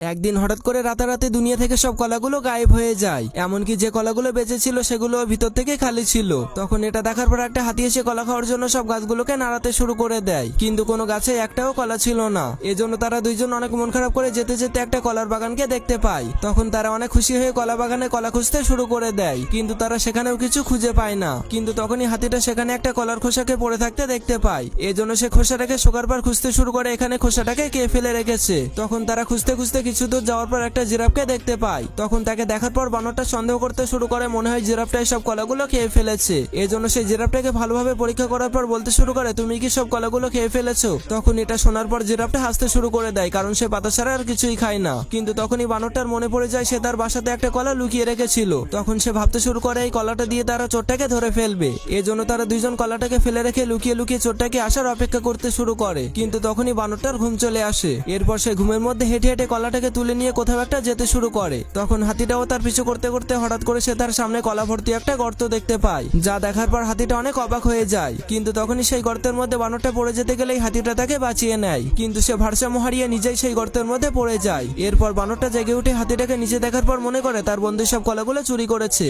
একদিন হঠাৎ করে রাতারাতি দুনিয়া থেকে সব কলাগুলো গায়েব হয়ে যায়। এমনকি যে কলাগুলো বেঁচে ছিল সেগুলো ভিতর থেকে খালি ছিল। তখন এটা দেখার পর একটা হাতি এসে কলা খাওয়ার জন্য সব গাছগুলোকে নাড়াতে শুরু করে দেয়, কিন্তু কোনো গাছে একটাও কলা ছিল না। এজন্য তারা দুইজন অনেক মন খারাপ করে যেতে যেতে একটা কলার বাগানকে দেখতে পায়। তখন তারা অনেক খুশি হয়ে কলা বাগানে কলা খুঁজতে শুরু করে দেয়, কিন্তু তারা সেখানেও কিছু খুঁজে পায় না। কিন্তু তখনই হাতিটা সেখানে একটা কলার খোসাকে পড়ে থাকতে দেখতে পায়। এজন্য সে খোসাটাকে শোকার পর খুঁজতে শুরু করে এখানে খোসাটাকে কে ফেলে রেখেছে। তখন তারা খুঁজতে খুঁজতে কিছু দূর যাওয়ার পর একটা জিরাফকে দেখতে পায়। তখন তাকে দেখার পর বানরটা সন্দেহ করতে শুরু করে, মনে হয় জিরাফটাই সব কলাগুলো খেয়ে ফেলেছে। এজন্য সেই জিরাফটাকে ভালোভাবে পরীক্ষা করার পর বলতে শুরু করে, তুমি কি সব কলাগুলো খেয়ে ফেলেছো? তখন এটা শোনার পর জিরাফটা হাসতে শুরু করে দেয়, কারণ সে পাতা ছাড়া আর কিছুই খায় না। কিন্তু তখনই বানরটার মনে পড়ে যায় সে তার বাসাতে একটা কলা লুকিয়ে রেখেছিল। তখন সে ভাবতে শুরু করে এই কলাটা দিয়ে তারা চোরটাকে ধরে ফেলবে। এজন্য তারা দুইজন কলাটাকে ফেলে রেখে লুকিয়ে লুকিয়ে চোরটাকে আসার অপেক্ষা করতে শুরু করে। কিন্তু তখনই বানরটার ঘুম চলে আসে। এরপর সে ঘুমের মধ্যে হেঁটে হেঁটে কলাটাকে তুলে নিয়ে কোথাও একটা যেতে শুরু করে। তখন হাতিটাও তার পিছু করতে করতে হঠাৎ করে সে তার সামনে কলা ভর্তি একটা গর্ত দেখতে পায়, যা দেখার পর হাতিটা অনেক অবাক হয়ে যায়। কিন্তু তখনই সেই গর্তের মধ্যে বানরটা পড়ে যেতে গেলেই হাতিটা তাকে বাঁচিয়ে নেয়, কিন্তু সে ভারসাম্য হারিয়ে নিজেই সেই গর্তের মধ্যে পড়ে যায়। এরপর বানরটা জেগে উঠে হাতিটাকে নিচে দেখার পর মনে করে তার বন্ধু সব কলাগুলো চুরি করেছে।